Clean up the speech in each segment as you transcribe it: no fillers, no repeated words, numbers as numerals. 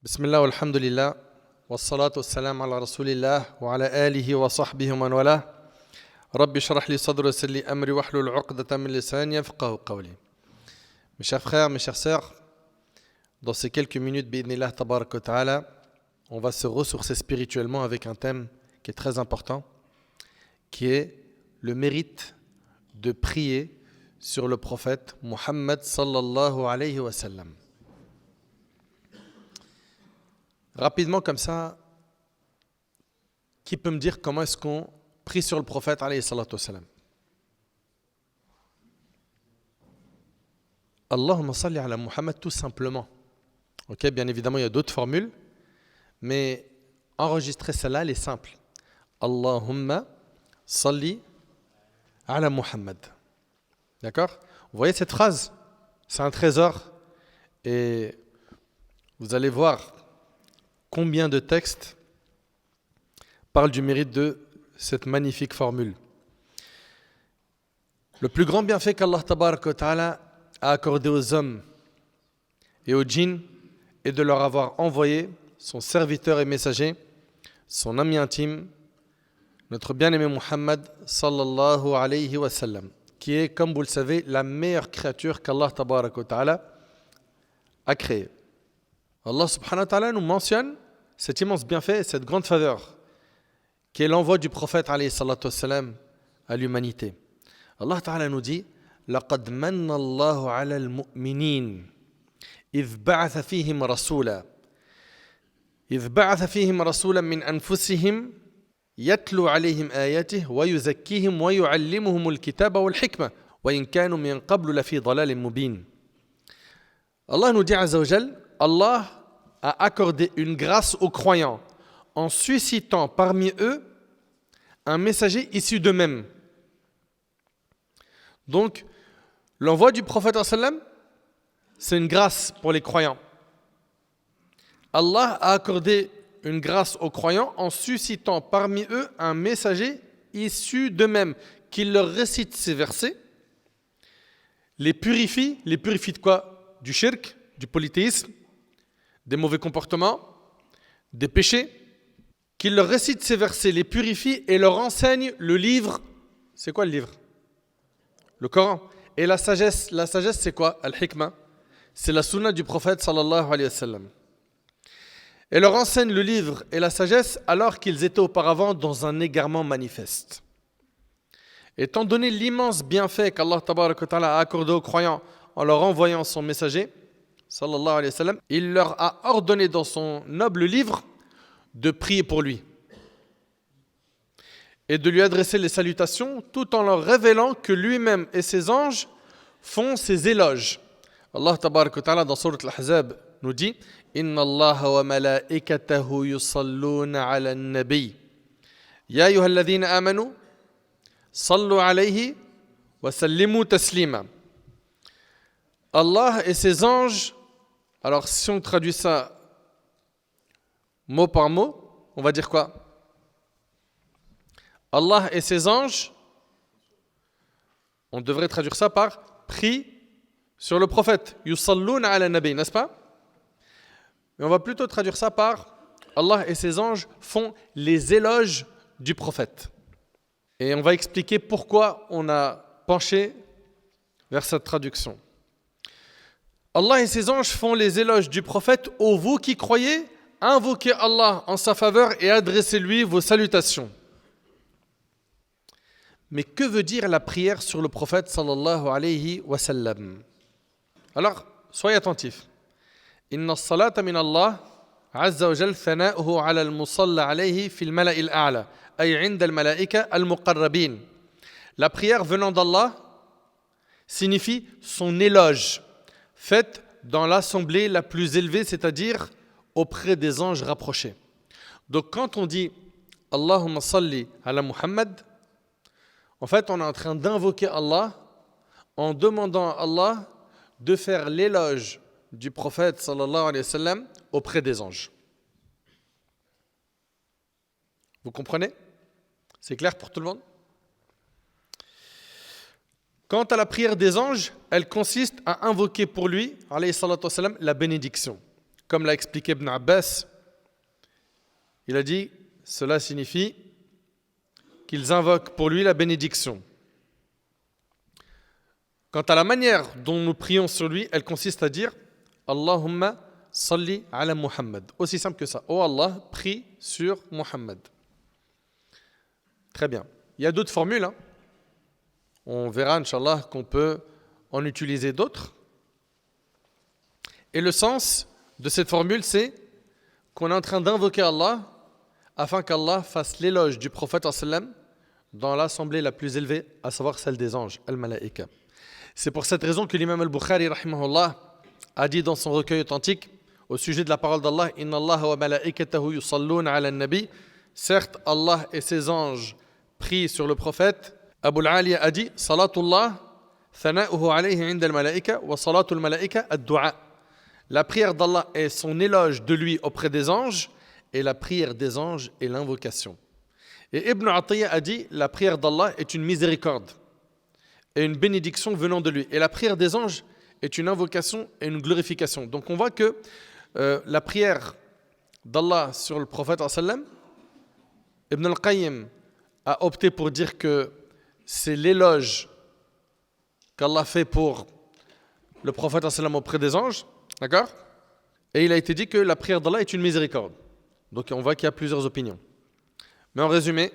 بسم الله والحمد لله والصلاة والسلام على رسول الله وعلى آله وصحبه ومن والاه رب اشرح لي صدري ويسر لي أمري واحلل عقدة من لساني يفقهوا قولي. Mes chers frères, mes chères sœurs, dans ces quelques minutes, bi'idhnillah tabarak wa ta'ala, on va se ressourcer spirituellement avec un thème qui est très important, qui est le mérite de prier sur le prophète Muhammad sallallahu alayhi wa sallam. Rapidement comme ça, qui peut me dire comment est-ce qu'on prie sur le prophète alayhi salatu wa sallam? Allahumma salli ala Muhammad tout simplement. Ok, bien évidemment il y a d'autres formules, mais enregistrer celle-là, elle est simple. Allahumma salli ala Muhammad. D'accord? Vous voyez cette phrase? C'est un trésor et vous allez voir combien de textes parlent du mérite de cette magnifique formule. Le plus grand bienfait qu'Allah tabaraka wa ta'ala a accordé aux hommes et aux djinns est de leur avoir envoyé son serviteur et messager, son ami intime, notre bien-aimé Muhammad sallallahu alayhi wa sallam, qui est, comme vous le savez, la meilleure créature qu'Allah tabaraka wa ta'ala a créée. Allah subhanahu wa ta'ala nous mentionne cet immense bienfait et cette grande faveur qui est l'envoi du prophète alayhi salatu wassalam à l'humanité. Allah ta'ala nous dit لقد من الله على المؤمنين إذ بعث فيهم رسولا من أنفسهم يتلو عليهم آياته ويزكيهم ويعلمهم الكتاب والحكمة وإن كانوا من قبل لفي ضلال مبين. Allah nous dit Azza wa Jal, Allah a accordé une grâce aux croyants en suscitant parmi eux un messager issu d'eux-mêmes. Donc, l'envoi du prophète sallam, c'est une grâce pour les croyants. Allah a accordé une grâce aux croyants en suscitant parmi eux un messager issu d'eux-mêmes qui leur récite ces versets, les purifie de quoi? Du shirk, du polythéisme, des mauvais comportements, des péchés, qui leur récite ces versets, les purifie et leur enseigne le livre. C'est quoi le livre? Le Coran. Et la sagesse c'est quoi? Al-Hikmah. C'est la sunna du prophète sallallahu alayhi wa sallam. Et leur enseigne le livre et la sagesse alors qu'ils étaient auparavant dans un égarement manifeste. Étant donné l'immense bienfait qu'Allah tabaraka wa ta'ala a accordé aux croyants en leur envoyant son messager, sallallahu alayhi wa sallam, il leur a ordonné dans son noble livre de prier pour lui et de lui adresser les salutations tout en leur révélant que lui-même et ses anges font ses éloges. Allah tabaraka wa ta'ala dans Sourate Al-Ahzab nous dit Inna Allah wa malaikatahu yusalluna ala an-nabi ya ayyuhalladhina amanu sallu alayhi wa sallimu taslima. Allah et ses anges, alors si on traduit ça mot par mot, on va dire quoi? Allah et ses anges, on devrait traduire ça par prie sur le prophète. Yusalluna ala nabi, n'est-ce pas? Mais on va plutôt traduire ça par Allah et ses anges font les éloges du prophète. Et on va expliquer pourquoi on a penché vers cette traduction. Allah et ses anges font les éloges du prophète. Ô vous qui croyez, invoquez Allah en sa faveur et adressez-lui vos salutations. Mais que veut dire la prière sur le prophète sallallahu alayhi wa sallam? Alors, soyez attentifs. Inna as-salata min Allah azza wa jal thana'uhu ala al-musalla alayhi fil mala'il a'la ay 'inda al-mala'ika al-muqarrabin. La prière venant d'Allah signifie son éloge faite dans l'assemblée la plus élevée, c'est-à-dire auprès des anges rapprochés. Donc quand on dit Allahumma salli ala Muhammad, en fait on est en train d'invoquer Allah en demandant à Allah de faire l'éloge du prophète sallallahu alayhi wa sallam auprès des anges. Vous comprenez? C'est clair pour tout le monde? Quant à la prière des anges, elle consiste à invoquer pour lui, alayhi salatu wassalam, la bénédiction. Comme l'a expliqué Ibn Abbas, il a dit, cela signifie qu'ils invoquent pour lui la bénédiction. Quant à la manière dont nous prions sur lui, elle consiste à dire Allahumma salli ala Muhammad. Aussi simple que ça. Oh Allah, prie sur Muhammad. Très bien. Il y a d'autres formules. On verra, Inch'Allah, qu'on peut en utiliser d'autres. Et le sens de cette formule, c'est qu'on est en train d'invoquer Allah afin qu'Allah fasse l'éloge du prophète sallam dans l'assemblée la plus élevée, à savoir celle des anges, al-malaïka. C'est pour cette raison que l'imam al-Bukhari, rahimahullah, a dit dans son recueil authentique, au sujet de la parole d'Allah, « Inna Allah wa malaikatahu yusalluna ala nabi » Certes, Allah et ses anges prient sur le prophète. Abu al-Aliya a dit, « Salatullah, thana'uhu alayhi inda al-malaika, wa salatul malaika ad-du'a » La prière d'Allah est son éloge de lui auprès des anges, et la prière des anges est l'invocation. Et Ibn Atiyya a dit, la prière d'Allah est une miséricorde et une bénédiction venant de lui. Et la prière des anges est une invocation et une glorification. Donc on voit que la prière d'Allah sur le prophète sallam, Ibn al-Qayyim a opté pour dire que c'est l'éloge qu'Allah fait pour le prophète sallam auprès des anges. D'accord? Et il a été dit que la prière d'Allah est une miséricorde. Donc on voit qu'il y a plusieurs opinions. Mais en résumé,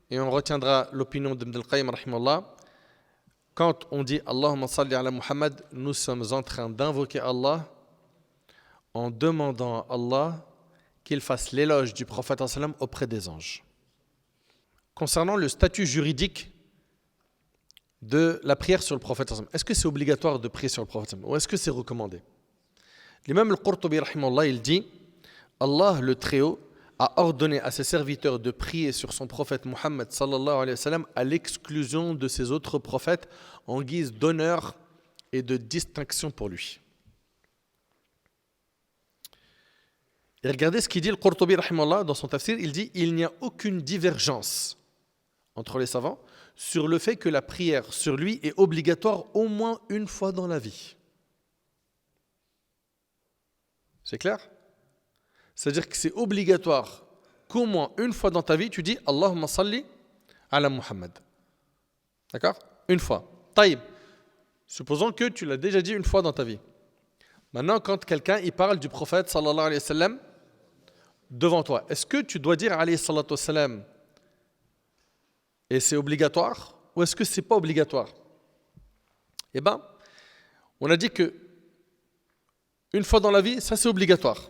et on retiendra l'opinion d'Ibn al-Qayyim rahimallah, quand on dit Allahumma salli ala Muhammad, nous sommes en train d'invoquer Allah en demandant à Allah qu'il fasse l'éloge du prophète sallam auprès des anges. Concernant le statut juridique de la prière sur le prophète sallam, est-ce que c'est obligatoire de prier sur le prophète sallam ou est-ce que c'est recommandé? L'imam al-Qurtubi rahimallah, il dit Allah le Très-Haut a ordonné à ses serviteurs de prier sur son prophète Muhammad sallallahu alayhi wa sallam à l'exclusion de ses autres prophètes en guise d'honneur et de distinction pour lui. Et regardez ce qu'il dit le Qurtubi rahimallah dans son tafsir, il dit il n'y a aucune divergence entre les savants sur le fait que la prière sur lui est obligatoire au moins une fois dans la vie. C'est clair? C'est-à-dire que c'est obligatoire qu'au moins une fois dans ta vie, tu dis Allahumma salli ala Muhammad. D'accord? Une fois. Taïb. Supposons que tu l'as déjà dit une fois dans ta vie. Maintenant, quand quelqu'un il parle du prophète sallallahu alayhi wa sallam devant toi, est-ce que tu dois dire alayhi salatu wa sallam et c'est obligatoire ou est-ce que c'est pas obligatoire? Eh bien, on a dit que une fois dans la vie, ça c'est obligatoire.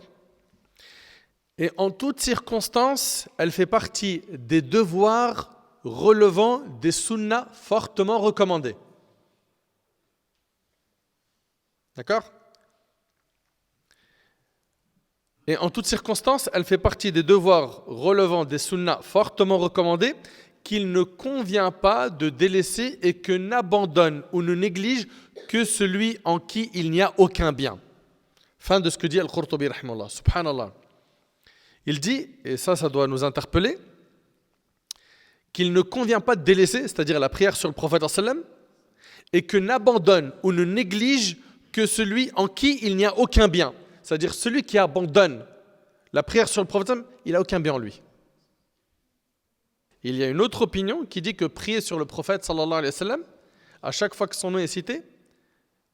Et en toutes circonstances, elle fait partie des devoirs relevant des sunnas fortement recommandés. D'accord? Et en toutes circonstances, elle fait partie des devoirs relevant des sunnas fortement recommandés qu'il ne convient pas de délaisser et que n'abandonne ou ne néglige que celui en qui il n'y a aucun bien. Fin de ce que dit Al-Qurtubi rahimahullah. Subhanallah. Il dit, et ça doit nous interpeller, qu'il ne convient pas de délaisser, c'est-à-dire la prière sur le prophète sallam, et que n'abandonne ou ne néglige que celui en qui il n'y a aucun bien. C'est-à-dire celui qui abandonne la prière sur le prophète sallam, il n'a aucun bien en lui. Il y a une autre opinion qui dit que prier sur le prophète sallallahu alayhi wa sallam, à chaque fois que son nom est cité,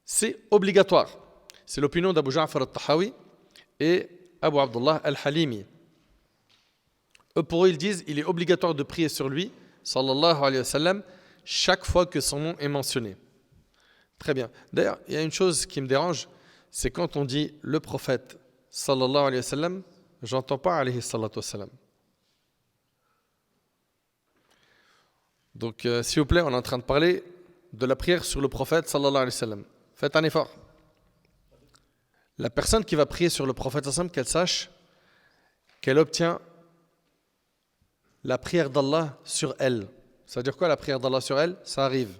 c'est obligatoire. C'est l'opinion d'Abu Ja'far al-Tahawi et Abu Abdullah al-Halimi. Eux, pour eux, ils disent il est obligatoire de prier sur lui, sallallahu alayhi wa sallam, chaque fois que son nom est mentionné. Très bien. D'ailleurs, il y a une chose qui me dérange, c'est quand on dit le prophète, sallallahu alayhi wa sallam, j'entends pas alayhi salatu wa sallam. Donc, s'il vous plaît, on est en train de parler de la prière sur le prophète, sallallahu alayhi wa sallam. Faites un effort. La personne qui va prier sur le prophète, sallallahu alayhi wa sallam, qu'elle sache qu'elle obtient la prière d'Allah sur elle. Ça veut dire quoi la prière d'Allah sur elle? Ça arrive.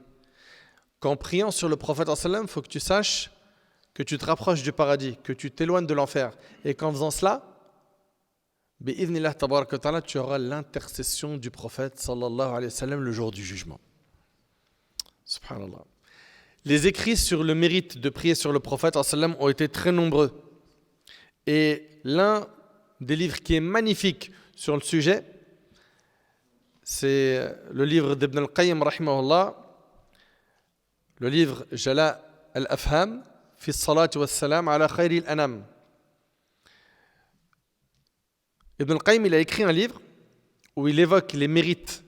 Qu'en priant sur le prophète, il faut que tu saches que tu te rapproches du paradis, que tu t'éloignes de l'enfer. Et qu'en faisant cela, bi'idhnillah tabaraka wa ta'ala, tu auras l'intercession du prophète sallallahu alayhi wa sallam le jour du jugement. Subhanallah. Les écrits sur le mérite de prier sur le prophète sallallahu alayhi wa sallam ont été très nombreux. Et l'un des livres qui est magnifique sur le sujet, c'est le livre d'Ibn al-Qayyim, rahimahullah, le livre Jala al-Afham, fi salati wa salam ala khayri al-anam. Ibn al-Qayyim, il a écrit un livre où il évoque les mérites.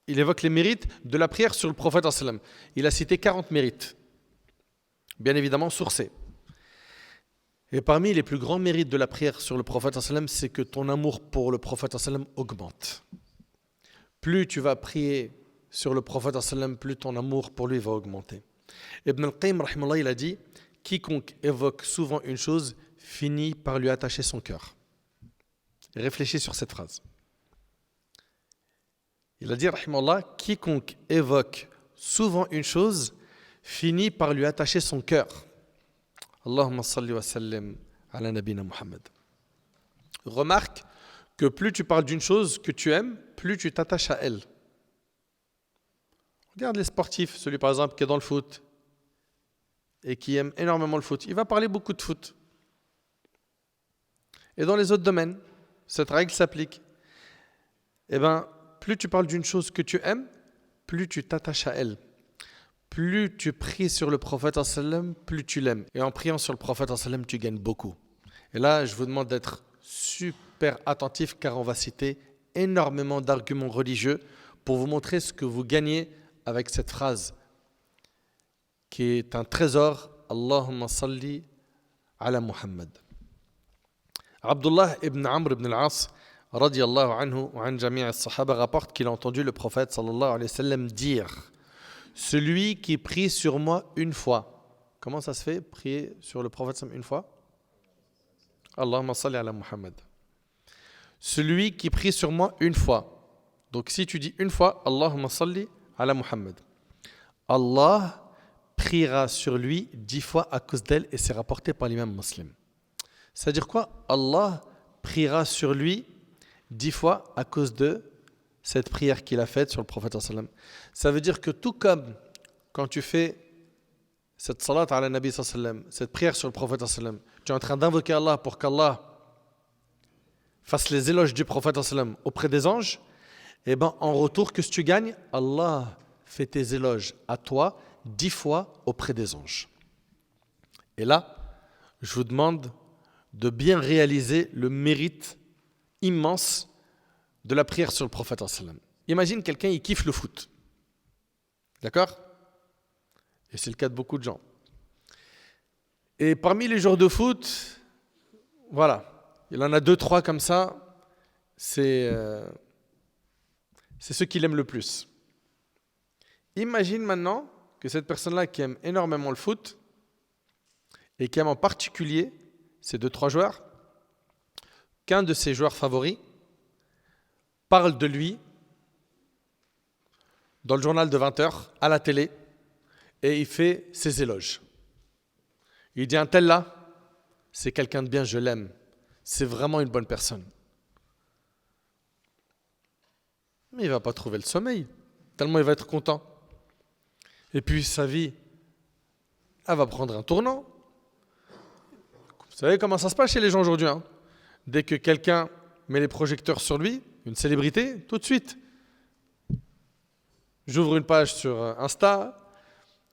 Il évoque les mérites de la prière sur le prophète sallam. Il a cité 40 mérites, bien évidemment sourcés. Et parmi les plus grands mérites de la prière sur le prophète sallam, c'est que ton amour pour le prophète sallam augmente. Plus tu vas prier sur le prophète sallam, plus ton amour pour lui va augmenter. Ibn al-Qayyim, rahimahullah, il a dit « Quiconque évoque souvent une chose finit par lui attacher son cœur. » Réfléchis sur cette phrase. Il a dit, rahimahullah, quiconque évoque souvent une chose finit par lui attacher son cœur. Allahumma salli wa sallim ala nabina Muhammad. Remarque que plus tu parles d'une chose que tu aimes, plus tu t'attaches à elle. Regarde les sportifs, celui par exemple qui est dans le foot et qui aime énormément le foot. Il va parler beaucoup de foot. Et dans les autres domaines, cette règle s'applique. Eh bien, plus tu parles d'une chose que tu aimes, plus tu t'attaches à elle. Plus tu pries sur le prophète sallam, plus tu l'aimes. Et en priant sur le prophète sallam, tu gagnes beaucoup. Et là, je vous demande d'être super attentif car on va citer énormément d'arguments religieux pour vous montrer ce que vous gagnez avec cette phrase qui est un trésor. Allahumma salli ala Muhammad. Abdullah ibn Amr ibn al-As radiyallahu anhu wa an jami' as-sahaba rapporte qu'il a entendu le prophète sallallahu alayhi wa sallam dire: celui qui prie sur moi une fois. Comment ça se fait, prier sur le prophète sallallahu une fois? Allahumma salli ala Muhammad. Celui qui prie sur moi une fois. Donc si tu dis une fois Allahumma salli ala Muhammad, Allah priera sur lui 10 fois à cause d'elle, et c'est rapporté par l'imam Muslim. C'est-à-dire quoi? Allah priera sur lui 10 fois à cause de cette prière qu'il a faite sur le prophète sallam. Ça veut dire que tout comme quand tu fais cette salat ala nabi sallam, cette prière sur le prophète sallam, tu es en train d'invoquer Allah pour qu'Allah fasse les éloges du prophète sallam auprès des anges, et ben en retour, qu'est-ce que tu gagnes? Allah fait tes éloges à toi 10 fois auprès des anges. Et là, je vous demande de bien réaliser le mérite immense de la prière sur le prophète sallam. Imagine quelqu'un, il kiffe le foot. D'accord? Et c'est le cas de beaucoup de gens. Et parmi les joueurs de foot, voilà, il en a 2-3 comme ça, c'est ceux qu'il aime le plus. Imagine maintenant que cette personne-là qui aime énormément le foot et qui aime en particulier ces 2-3 joueurs, qu'un de ses joueurs favoris parle de lui dans le journal de 20h, à la télé, et il fait ses éloges. Il dit un tel là, c'est quelqu'un de bien, je l'aime, c'est vraiment une bonne personne. Mais il ne va pas trouver le sommeil, tellement il va être content. Et puis sa vie, elle va prendre un tournant. Vous savez comment ça se passe chez les gens aujourd'hui, hein? Dès que quelqu'un met les projecteurs sur lui, une célébrité, tout de suite. J'ouvre une page sur Insta,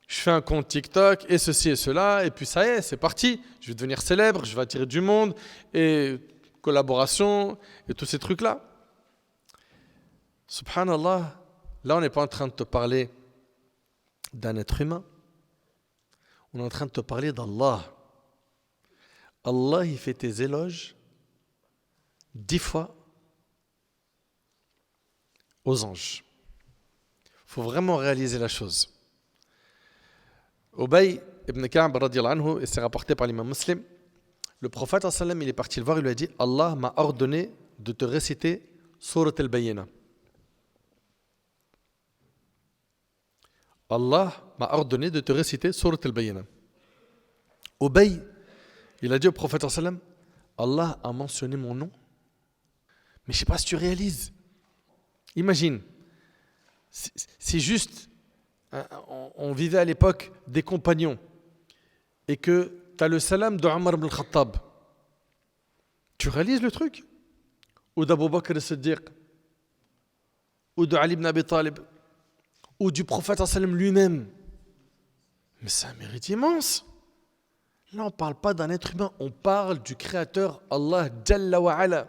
je fais un compte TikTok, et ceci et cela, et puis ça y est, c'est parti. Je vais devenir célèbre, je vais attirer du monde, et collaboration, et tous ces trucs-là. Subhanallah, là on n'est pas en train de te parler d'un être humain, on est en train de te parler d'Allah. Allah, il fait tes éloges 10 fois aux anges. Il faut vraiment réaliser la chose. Ubay ibn Ka'b radiyallahu anhu, et c'est rapporté par l'imam Muslim, le prophète sallam, il est parti le voir, il lui a dit: Allah m'a ordonné de te réciter Surat al-Bayyinah. Allah m'a ordonné de te réciter Surat al-Bayyinah. Ubay, il a dit au prophète sallam: Allah a mentionné mon nom. Mais je ne sais pas si tu réalises. Imagine, c'est juste, on vivait à l'époque des compagnons et que tu as le salam de Omar ibn al-Khattab. Tu réalises le truc? Ou d'Abu Bakr as-Siddiq, ou de Ali ibn Abi Talib, ou du prophète sallallahu alayhi wa sallam lui-même. Mais c'est un mérite immense. Là, on ne parle pas d'un être humain, on parle du Créateur Allah Jalla wa Ala.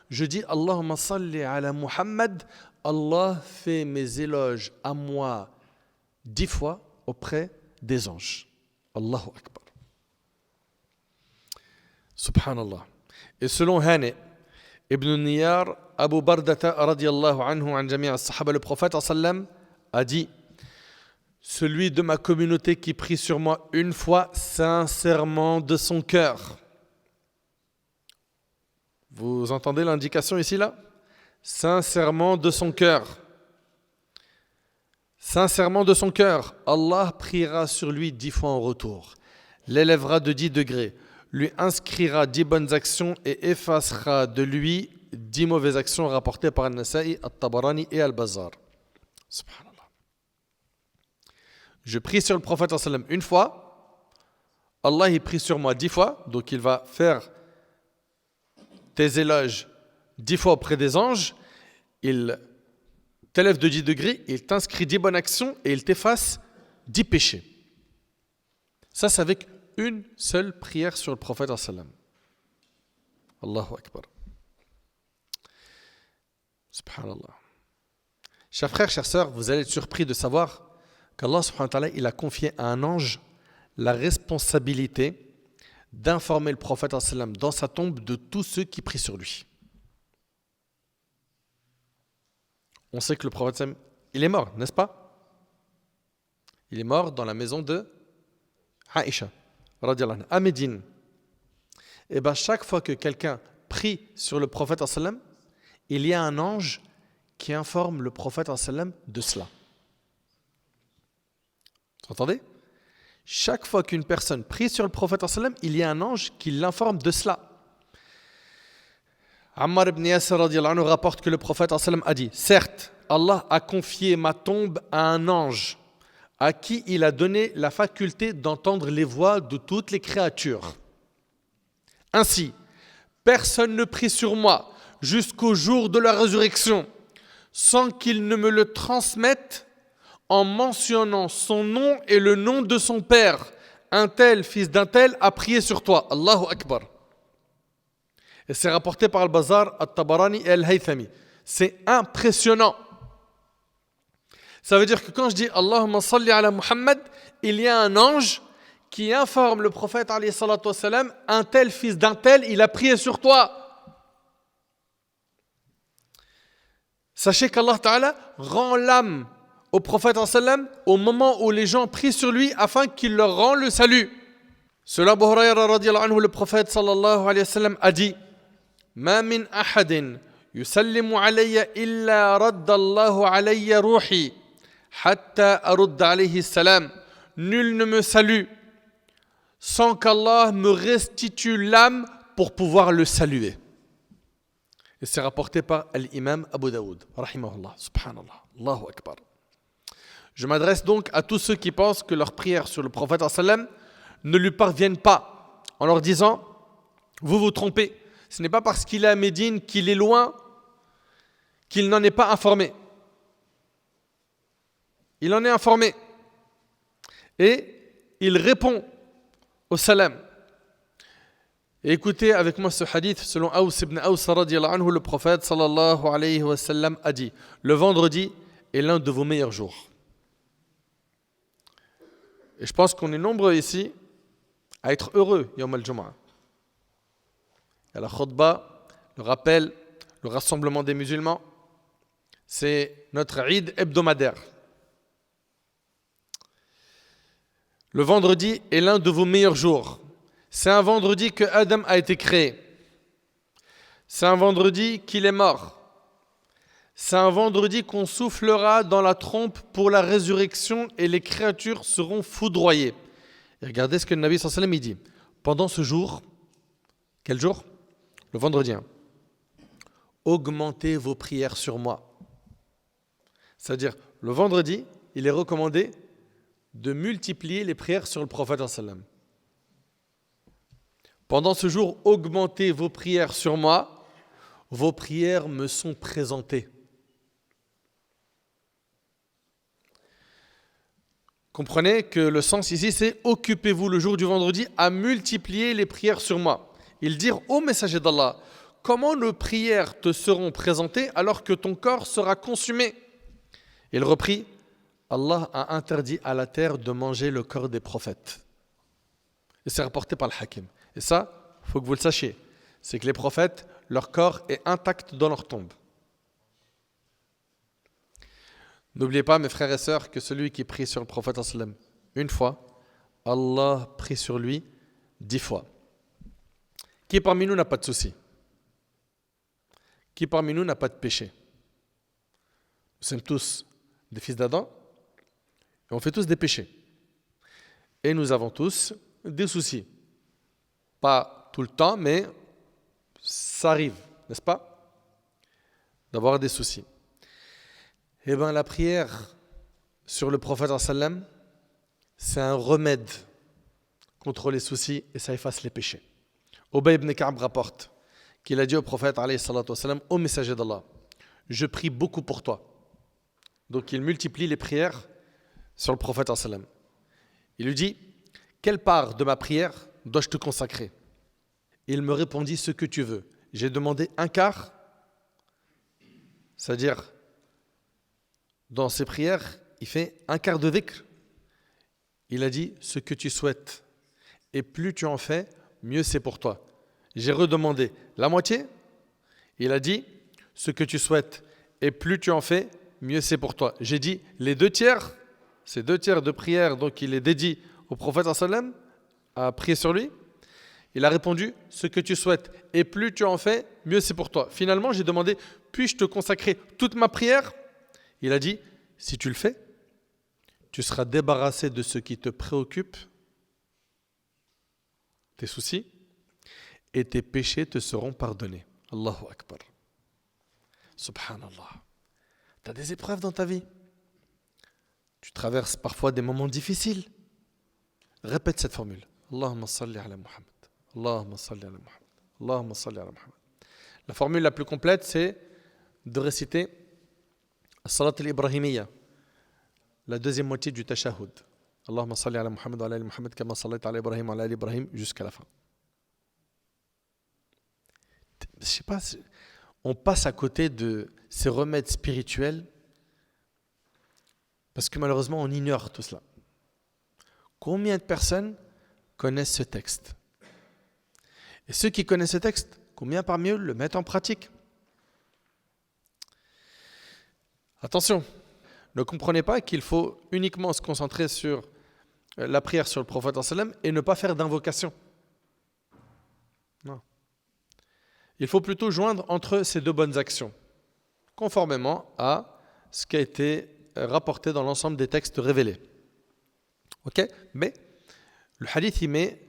Je dis Allahumma salli ala Muhammad, Allah fait mes éloges à moi 10 fois auprès des anges. Allahu Akbar. Subhanallah. Et selon Hani ibn Niyar, Abu Bardata radiyallahu anhu an jami' as-sahaba, le prophète sallam a dit: celui de ma communauté qui prie sur moi une fois sincèrement de son cœur. Vous entendez l'indication ici là? Sincèrement de son cœur. Sincèrement de son cœur, Allah priera sur lui 10 fois en retour, l'élèvera de 10 degrés, lui inscrira 10 bonnes actions et effacera de lui 10 mauvaises actions rapportées par Al-Nasa'i, Al-Tabarani et Al-Bazar. Subhanallah. Je prie sur le prophète sallam une fois, Allah il prie sur moi 10 fois, donc il va faire tes éloges 10 fois auprès des anges, il t'élève de 10 degrés, il t'inscrit 10 bonnes actions et il t'efface 10 péchés. Ça, c'est avec une seule prière sur le prophète sallam. Allahu Akbar. Subhanallah. Chers frères, chères sœurs, vous allez être surpris de savoir qu'Allah subhanahu wa ta'ala, il a confié à un ange la responsabilité d'informer le prophète sallam dans sa tombe de tous ceux qui prient sur lui. On sait que le prophète sallam, il est mort, n'est-ce pas? Il est mort dans la maison de Aïcha, radiyallahu anha, à Médine. Et bien chaque fois que quelqu'un prie sur le prophète sallam, il y a un ange qui informe le prophète sallam de cela. Vous entendez? Chaque fois qu'une personne prie sur le prophète sallam, il y a un ange qui l'informe de cela. Ammar ibn Yasir radiyallahu anhu rapporte que le prophète sallam a dit: certes, Allah a confié ma tombe à un ange à qui il a donné la faculté d'entendre les voix de toutes les créatures. Ainsi, personne ne prie sur moi jusqu'au jour de la résurrection sans qu'il ne me le transmette en mentionnant son nom et le nom de son père. Un tel, fils d'un tel, a prié sur toi. Allahu Akbar. Et c'est rapporté par Al-Bazar, Al-Tabarani et Al-Haythami. C'est impressionnant. Ça veut dire que quand je dis Allahumma salli ala Muhammad, il y a un ange qui informe le prophète alayhi salatu wassalam, un tel, fils d'un tel, il a prié sur toi. Sachez qu'Allah Ta'ala rend l'âme au prophète sallam au moment où les gens prient sur lui afin qu'il leur rende le salut. Selon Abu Hurayra radiyallahu anhu, le prophète sallallahu alayhi wa sallam a dit: Ma min ahadin yusallimu alayya illa radda Allahu alayya ruhi hatta arudda alayhi salam. Nul ne me salue sans qu'Allah me restitue l'âme pour pouvoir le saluer. Et c'est rapporté par l'imam Abu Daoud, rahimahullah, subhanallah, Allahu Akbar. Je m'adresse donc à tous ceux qui pensent que leurs prières sur le prophète sallam ne lui parviennent pas, en leur disant: vous vous trompez, ce n'est pas parce qu'il est à Médine, qu'il est loin, qu'il n'en est pas informé. Il en est informé. Et il répond au salam. Et écoutez avec moi ce hadith selon Aws ibn Aws radiyallahu anhu, le prophète sallallahu alayhi wa sallam a dit: le vendredi est l'un de vos meilleurs jours. Et je pense qu'on est nombreux ici à être heureux Yawm al-Jum'ah. Il y a la khutbah, le rappel, le rassemblement des musulmans. C'est notre Eid hebdomadaire. Le vendredi est l'un de vos meilleurs jours. C'est un vendredi que Adam a été créé. C'est un vendredi qu'il est mort. C'est un vendredi qu'on soufflera dans la trompe pour la résurrection et les créatures seront foudroyées. Et regardez ce que le Nabi sallallahu alayhi wa sallam dit. Pendant ce jour, quel jour? Le vendredi. Augmentez vos prières sur moi. C'est-à-dire, le vendredi, il est recommandé de multiplier les prières sur le prophète sallallahu alayhi wa sallam. Pendant ce jour, augmentez vos prières sur moi. Vos prières me sont présentées. Comprenez que le sens ici, c'est occupez-vous le jour du vendredi à multiplier les prières sur moi. Ils dirent ô messager d'Allah, comment nos prières te seront présentées alors que ton corps sera consumé? Il reprit, Allah a interdit à la terre de manger le corps des prophètes. Et c'est rapporté par le Hakim. Et ça, il faut que vous le sachiez, c'est que les prophètes, leur corps est intact dans leur tombe. N'oubliez pas, mes frères et sœurs, que celui qui prie sur le prophète une fois, Allah prie sur lui 10 fois. Qui parmi nous n'a pas de souci? Qui parmi nous n'a pas de péché? Nous sommes tous des fils d'Adam et on fait tous des péchés. Et nous avons tous des soucis. Pas tout le temps, mais ça arrive, n'est-ce pas? D'avoir des soucis. Eh bien, la prière sur le prophète sallam, c'est un remède contre les soucis et ça efface les péchés. Ubay ibn Ka'b rapporte qu'il a dit au prophète alayhi salatu wassalam, ô messager d'Allah, je prie beaucoup pour toi. Donc il multiplie les prières sur le prophète sallam. Il lui dit, quelle part de ma prière dois-je te consacrer? Il me répondit, ce que tu veux. J'ai demandé un quart, c'est-à-dire dans ses prières, il fait un quart de dhikr. Il a dit ce que tu souhaites. Et plus tu en fais, mieux c'est pour toi. J'ai redemandé la moitié. Il a dit ce que tu souhaites. Et plus tu en fais, mieux c'est pour toi. J'ai dit les 2 tiers. Ces 2 tiers de prière, donc il est dédié au prophète sallam, à prier sur lui. Il a répondu ce que tu souhaites. Et plus tu en fais, mieux c'est pour toi. Finalement, j'ai demandé puis-je te consacrer toute ma prière? Il a dit, si tu le fais, tu seras débarrassé de ce qui te préoccupe, tes soucis, et tes péchés te seront pardonnés. Allahu Akbar. Subhanallah. Tu as des épreuves dans ta vie. Tu traverses parfois des moments difficiles. Répète cette formule. Allahumma salli ala Muhammad. Allahumma salli ala Muhammad. Allahumma salli ala Muhammad. La formule la plus complète, c'est de réciter Salat al-Ibrahimiyya, la deuxième moitié du Tashahhud. Allahumma salli ala Muhammad wa ala ali Muhammad kama sallayta ala Ibrahim wa ala ali Ibrahim jusqu'à la fin. Je sais pas, on passe à côté de ces remèdes spirituels parce que malheureusement on ignore tout cela. Combien de personnes connaissent ce texte? Et ceux qui connaissent ce texte, combien parmi eux le mettent en pratique? Attention, ne comprenez pas qu'il faut uniquement se concentrer sur la prière sur le prophète sallam et ne pas faire d'invocation. Non. Il faut plutôt joindre entre ces 2 bonnes actions, conformément à ce qui a été rapporté dans l'ensemble des textes révélés. Ok? Mais le hadith y met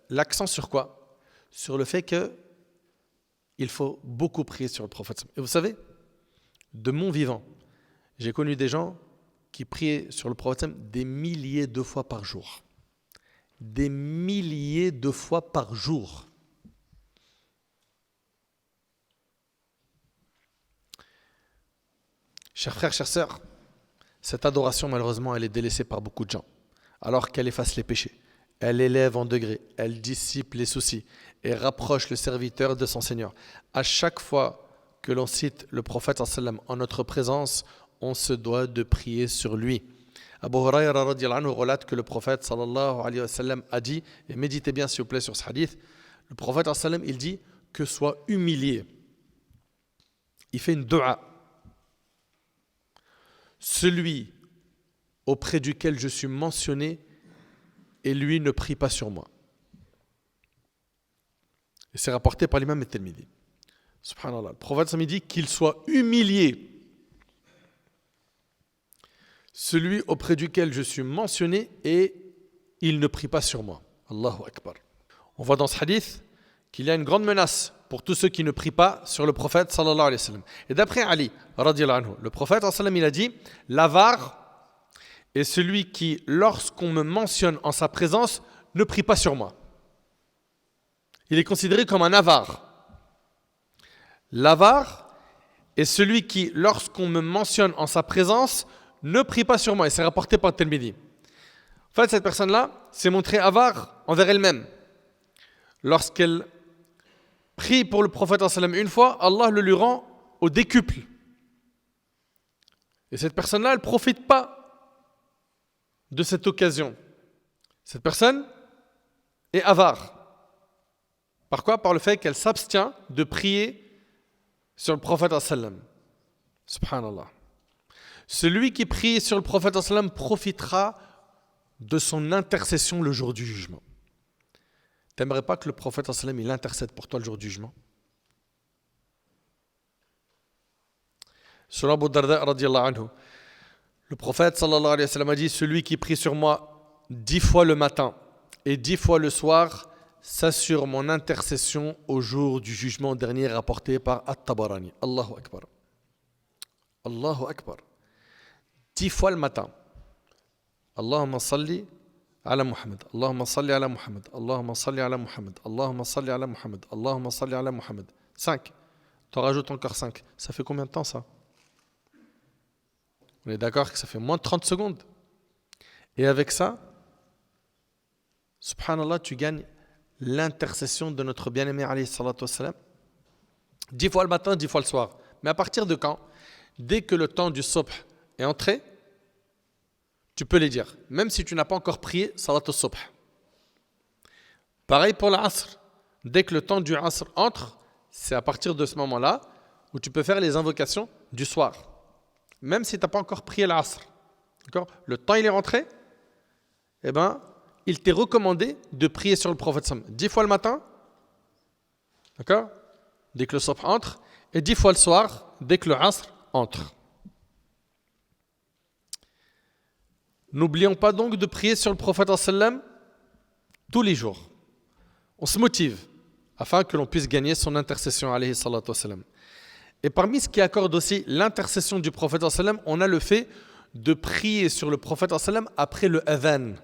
l'accent sur quoi? Sur le fait qu'il faut beaucoup prier sur le prophète. Et vous savez, de mon vivant, j'ai connu des gens qui priaient sur le prophète des milliers de fois par jour. Des milliers de fois par jour. Chers frères, chères sœurs, cette adoration, malheureusement, elle est délaissée par beaucoup de gens, alors qu'elle efface les péchés. Elle élève en degré, elle dissipe les soucis et rapproche le serviteur de son Seigneur. À chaque fois que l'on cite le prophète sallam en notre présence, on se doit de prier sur lui. Abu Huraira radiyallahu anhu relate que le prophète sallallahu alayhi wa sallam a dit, et méditez bien s'il vous plaît sur ce hadith, le prophète sallam il dit que soit humilié. Il fait une dua. Celui auprès duquel je suis mentionné et lui ne prie pas sur moi. Et c'est rapporté par l'imam at-Tirmidhi. Subhanallah. Le prophète sallam dit qu'il soit humilié. Celui auprès duquel je suis mentionné et il ne prie pas sur moi. Allahu Akbar. On voit dans ce hadith qu'il y a une grande menace pour tous ceux qui ne prient pas sur le prophète sallallahu alayhi wa sallam. Et d'après Ali, radiyallahu anhu, le prophète sallallahu alayhi wa sallam, il a dit l'avare est celui qui, lorsqu'on me mentionne en sa présence, ne prie pas sur moi. il est considéré comme un avare. L'avare est celui qui, lorsqu'on me mentionne en sa présence, ne prie pas sur moi. Et c'est rapporté par Tirmidhi. En fait, cette personne-là s'est montrée avare envers elle-même. Lorsqu'elle prie pour le prophète une fois, Allah le lui rend au décuple. Et cette personne-là, elle ne profite pas de cette occasion. Cette personne est avare. Par quoi? Par le fait qu'elle s'abstient de prier sur le prophète Subhanallah. Celui qui prie sur le prophète profitera de son intercession le jour du jugement. T'aimerais pas que le prophète il intercède pour toi le jour du jugement? Selon Abu Darda radiyallahu anhu, le prophète sallallahu alayhi wa sallam a dit: celui qui prie sur moi 10 fois le matin et 10 fois le soir s'assure mon intercession au jour du jugement dernier, rapporté par At-Tabarani. Allahu Akbar. Allahu Akbar. 10 fois le matin. Allahumma salli ala Muhammad. Allahumma salli ala Muhammad. Allahumma salli ala Muhammad. Allahumma salli ala Muhammad. Allahumma salli ala Muhammad. 5. Tu rajoutes encore 5. Ça fait combien de temps ça? On est d'accord que ça fait moins de 30 secondes. Et avec ça, subhanallah, tu gagnes l'intercession de notre bien-aimé alayhi salatu wassalam. 10 fois le matin, 10 fois le soir. Mais à partir de quand? Dès que le temps du subh est entré, tu peux les dire. Même si tu n'as pas encore prié salat al-subh. Pareil pour l'asr. Dès que le temps du asr entre, c'est à partir de ce moment-là où tu peux faire les invocations du soir. Même si tu n'as pas encore prié l'asr. D'accord? Le temps il est rentré, eh ben, il t'est recommandé de prier sur le prophète 10 fois le matin, d'accord, dès que le subh entre, et 10 fois le soir, dès que le asr entre. N'oublions pas donc de prier sur le prophète tous les jours. On se motive afin que l'on puisse gagner son intercession alayhi salatu wassalam. Et parmi ce qui accorde aussi l'intercession du prophète on a le fait de prier sur le prophète après le adhan.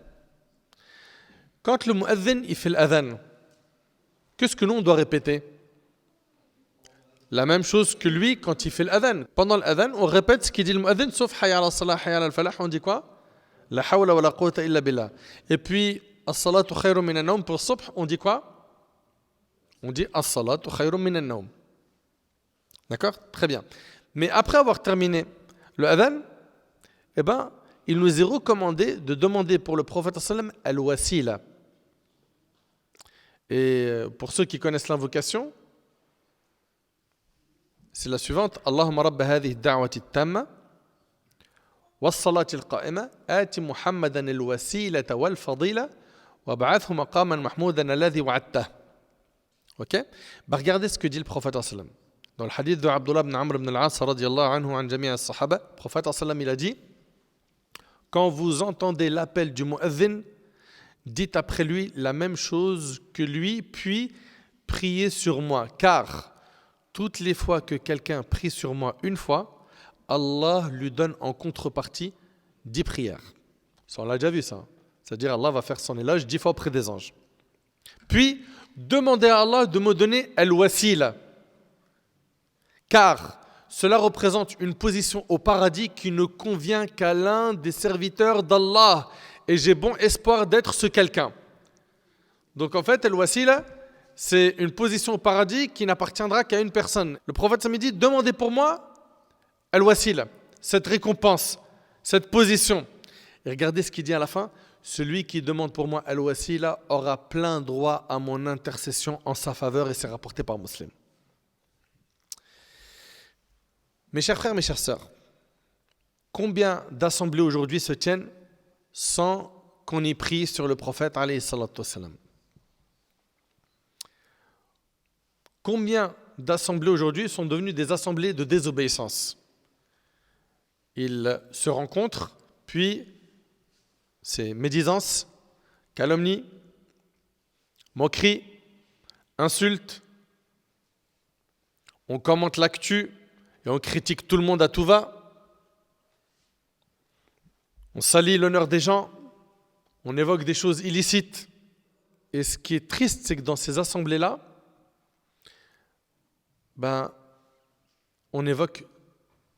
Quand le mu'adhin il fait l'adhan, qu'est-ce que nous on doit répéter? La même chose que lui quand il fait l'adhan. Pendant l'adhan, on répète ce qu'il dit le mu'adhin, sauf hayya ala salah, hayya ala falah, on dit quoi? La hawla wa la quwwata illa billah. Et puis, as-salatu khayrun min an-nawm pour subh, on dit quoi? On dit as-salatu khayrun min an-nawm. D'accord? Très bien. Mais après avoir terminé le adhan, eh ben, il nous est recommandé de demander pour le prophète al-wasila. Et pour ceux qui connaissent l'invocation, c'est la suivante: Allahumma rabba hadhihi ad-da'wati at-tamma was-salati al-qa'ima ati Muhammadan al-wasilata wal-fadila wab'athhu maqaman mahmoudan alladhi wa'adtah. OK? Bah regardez ce que dit le prophète dans le hadith de Abdullah ibn Amr ibn al-As radiyallahu anhu an jami' as-sahaba. Le prophète il a dit: quand vous entendez l'appel du mu'adhin, dites après lui la même chose que lui, puis priez sur moi. Car toutes les fois que quelqu'un prie sur moi une fois, Allah lui donne en contrepartie 10 prières. Ça, on l'a déjà vu ça. C'est-à-dire Allah va faire son éloge 10 fois auprès des anges. Puis, demandez à Allah de me donner al-wasila. Car cela représente une position au paradis qui ne convient qu'à l'un des serviteurs d'Allah. Et j'ai bon espoir d'être ce quelqu'un. Donc en fait, al-wasila, c'est une position au paradis qui n'appartiendra qu'à une personne. Le prophète ça me dit: demandez pour moi al-wasila, cette récompense, cette position. Et regardez ce qu'il dit à la fin: celui qui demande pour moi al-wasila aura plein droit à mon intercession en sa faveur, et c'est rapporté par Muslim. Mes chers frères, mes chères sœurs, combien d'assemblées aujourd'hui se tiennent sans qu'on y prie sur le prophète alayhi salatu wassalam? Combien d'assemblées aujourd'hui sont devenues des assemblées de désobéissance? Ils se rencontrent, puis c'est médisance, calomnie, moquerie, insulte. On commente l'actu et on critique tout le monde à tout va. On salit l'honneur des gens, on évoque des choses illicites. Et ce qui est triste, c'est que dans ces assemblées-là, on évoque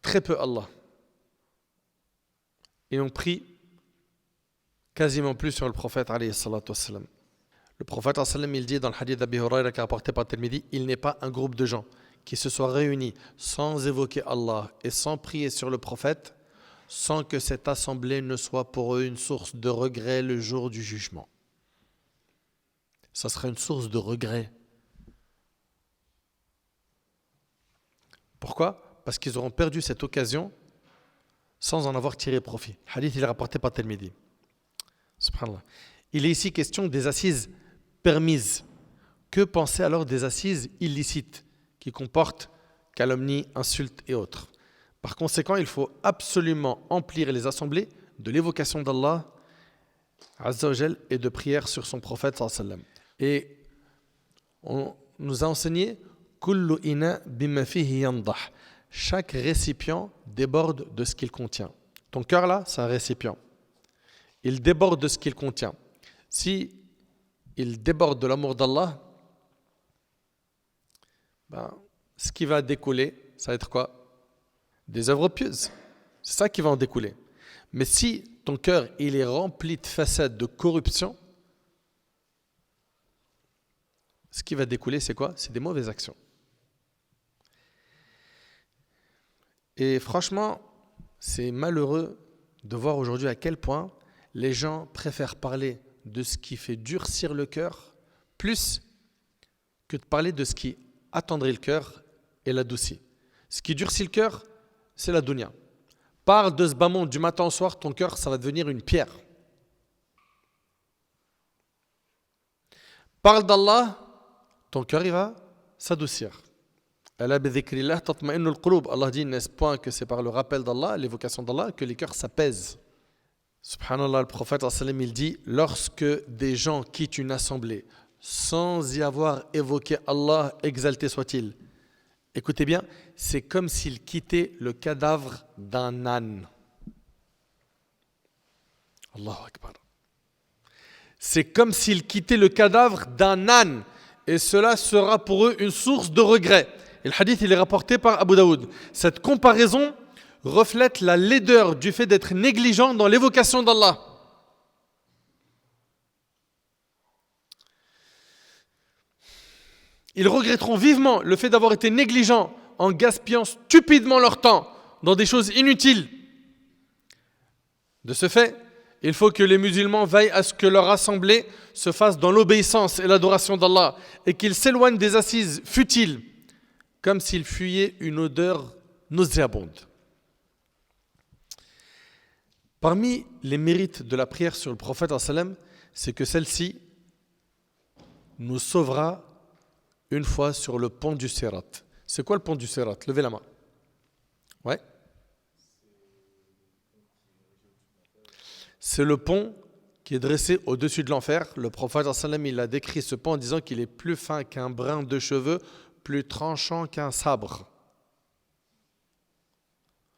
très peu Allah. Et on prie quasiment plus sur le prophète alayhi salatu wassalam. Le prophète alayhi sallam, il dit dans le hadith d'Abi Huraira qui est rapporté par Tirmidhi, il n'est pas un groupe de gens qui se soient réunis sans évoquer Allah et sans prier sur le prophète, sans que cette assemblée ne soit pour eux une source de regret le jour du jugement. Ça sera une source de regret. Pourquoi ? Parce qu'ils auront perdu cette occasion sans en avoir tiré profit. Le hadith il est rapporté par Tirmidhi. Subhanallah. Il est ici question des assises permises. Que penser alors des assises illicites qui comportent calomnie, insultes et autres ? Par conséquent, il faut absolument emplir les assemblées de l'évocation d'Allah Azza wa Jal et de prière sur son prophète sallallahu alayhi wa sallam. Et on nous a enseigné kullu ina bima fihi yandah. Chaque récipient déborde de ce qu'il contient. Ton cœur là, c'est un récipient. Il déborde de ce qu'il contient. Si il déborde de l'amour d'Allah, ce qui va découler, ça va être quoi ? Des œuvres pieuses. C'est ça qui va en découler. Mais si ton cœur il est rempli de façades, de corruption, ce qui va découler, c'est quoi ? C'est des mauvaises actions. Et franchement, c'est malheureux de voir aujourd'hui à quel point les gens préfèrent parler de ce qui fait durcir le cœur plus que de parler de ce qui attendrit le cœur et l'adoucit. Ce qui durcit le cœur, c'est la dunya. Parle de ce bas monde du matin au soir, ton cœur, ça va devenir une pierre. Parle d'Allah, ton cœur, il va s'adoucir. Allah dit, n'est-ce point que c'est par le rappel d'Allah, l'évocation d'Allah, que les cœurs s'apaisent. Subhanallah, le prophète il dit, lorsque des gens quittent une assemblée sans y avoir évoqué Allah, exalté soit-il, écoutez bien, c'est comme s'ils quittaient le cadavre d'un âne. Allahu Akbar. C'est comme s'ils quittaient le cadavre d'un âne. Et cela sera pour eux une source de regret. Et le hadith il est rapporté par Abu Daoud. Cette comparaison reflète la laideur du fait d'être négligent dans l'évocation d'Allah. Ils regretteront vivement le fait d'avoir été négligents en gaspillant stupidement leur temps dans des choses inutiles. De ce fait, il faut que les musulmans veillent à ce que leur assemblée se fasse dans l'obéissance et l'adoration d'Allah et qu'ils s'éloignent des assises futiles comme s'ils fuyaient une odeur nauséabonde. Parmi les mérites de la prière sur le prophète, c'est que celle-ci nous sauvera une fois sur le pont du Sirat. C'est quoi le pont du Sirat ? Levez la main. Ouais. C'est le pont qui est dressé au-dessus de l'enfer. Le prophète il a décrit ce pont en disant qu'il est plus fin qu'un brin de cheveux, plus tranchant qu'un sabre.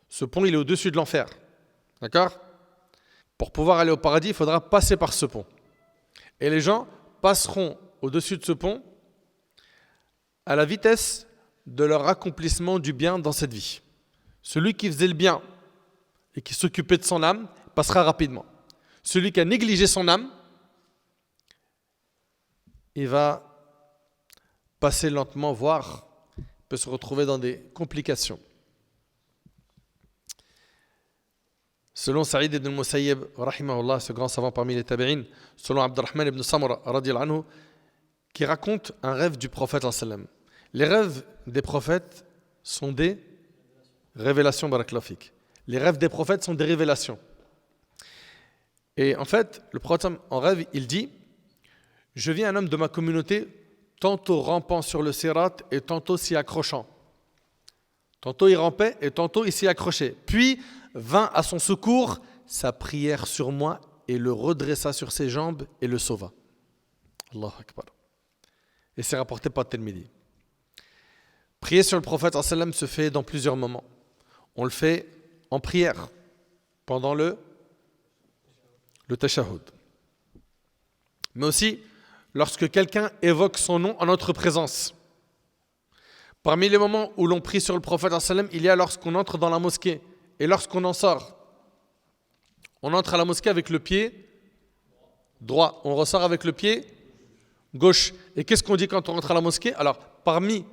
Ce pont, il est au-dessus de l'enfer. D'accord ? Pour pouvoir aller au paradis, il faudra passer par ce pont. Et les gens passeront au-dessus de ce pont à la vitesse de leur accomplissement du bien dans cette vie. Celui qui faisait le bien et qui s'occupait de son âme passera rapidement. Celui qui a négligé son âme, il va passer lentement, voire peut se retrouver dans des complications. Selon Saïd ibn al-Musayyib, rahimahullah, ce grand savant parmi les tabi'in, selon Abdurrahman ibn Samura, radiyallahu anhu, qui raconte un rêve du prophète sallam. Les rêves des prophètes sont des révélations, barakallahu fik. Les rêves des prophètes sont des révélations. Et en fait, le prophète en rêve, il dit « Je vis un homme de ma communauté, tantôt rampant sur le sirat et tantôt s'y accrochant. Tantôt il rampait et tantôt il s'y accrochait. Puis vint à son secours sa prière sur moi et le redressa sur ses jambes et le sauva. » Allahu Akbar. Et c'est rapporté par Tirmidhi. Prier sur le prophète sallam se fait dans plusieurs moments. On le fait en prière, pendant le tashahhud. Mais aussi, lorsque quelqu'un évoque son nom en notre présence. Parmi les moments où l'on prie sur le prophète, il y a lorsqu'on entre dans la mosquée et lorsqu'on en sort. On entre à la mosquée avec le pied droit, on ressort avec le pied gauche. Et qu'est-ce qu'on dit quand on rentre à la mosquée? Alors, parmi